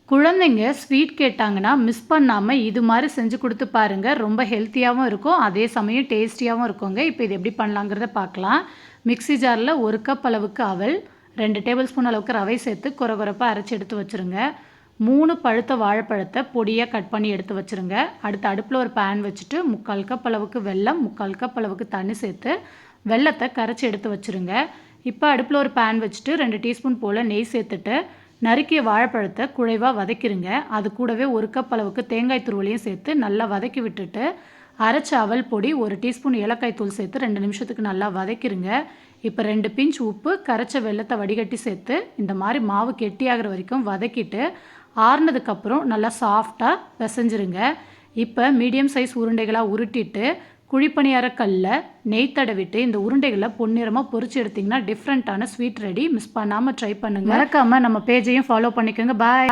குழந்தைங்க ஸ்வீட் கேட்டாங்கன்னா மிஸ் பண்ணாமல் இது மாதிரி செஞ்சு கொடுத்து பாருங்கள். ரொம்ப ஹெல்த்தியாகவும் இருக்கும், அதே சமயம் டேஸ்டியாகவும் இருக்குங்க. இப்போ இது எப்படி பண்ணலாங்கிறத பார்க்கலாம். மிக்ஸி ஜாரில் 1 கப் அளவுக்கு அவல், 2 டேபிள் ஸ்பூன் அளவுக்கு ரவை சேர்த்து கொரகொரப்பாக அரைச்சி எடுத்து வச்சுருங்க. 3 பழுத்த வாழைப்பழத்தை பொடியாக கட் பண்ணி எடுத்து வச்சுருங்க. அடுத்து அடுப்பில் ஒரு பேன் வச்சுட்டு 3/4 கப் அளவுக்கு வெல்லம், 3/4 கப் அளவுக்கு தண்ணி சேர்த்து வெல்லத்தை கரைச்சி எடுத்து வச்சுருங்க. இப்போ அடுப்பில் ஒரு பேன் வச்சுட்டு 2 டீஸ்பூன் போல் நெய் சேர்த்துட்டு நறுக்கிய வாழைப்பழத்தை குழைவாக வதக்கிடுங்க. அது கூடவே 1 கப் அளவுக்கு தேங்காய் துருவலையும் சேர்த்து நல்லா வதக்கி விட்டுட்டு அரைச்ச அவல் பொடி, 1 டீஸ்பூன் ஏலக்காய் தூள் சேர்த்து 2 நிமிஷத்துக்கு நல்லா வதக்கிடுங்க. இப்போ 2 பிஞ்ச் உப்பு, கரைச்ச வெல்லத்தை வடிகட்டி சேர்த்து இந்த மாதிரி மாவு கெட்டியாகிற வரைக்கும் வதக்கிட்டு ஆறுனதுக்கப்புறம் நல்லா சாஃப்டாக பிசைஞ்சிருங்க. இப்போ மீடியம் சைஸ் உருண்டைகளாக உருட்டிட்டு குழிப்பணியார கல்லில் நெய் தடவிட்டு இந்த உருண்டைகளை பொன்னிறமாக பொரிச்சு எடுத்திங்கன்னா டிஃப்ரெண்ட்டான ஸ்வீட் ரெடி. மிஸ் பண்ணாமல் ட்ரை பண்ணுங்கள். மறக்காமல் நம்ம பேஜையும் ஃபாலோ பண்ணிக்கோங்க. பாய்.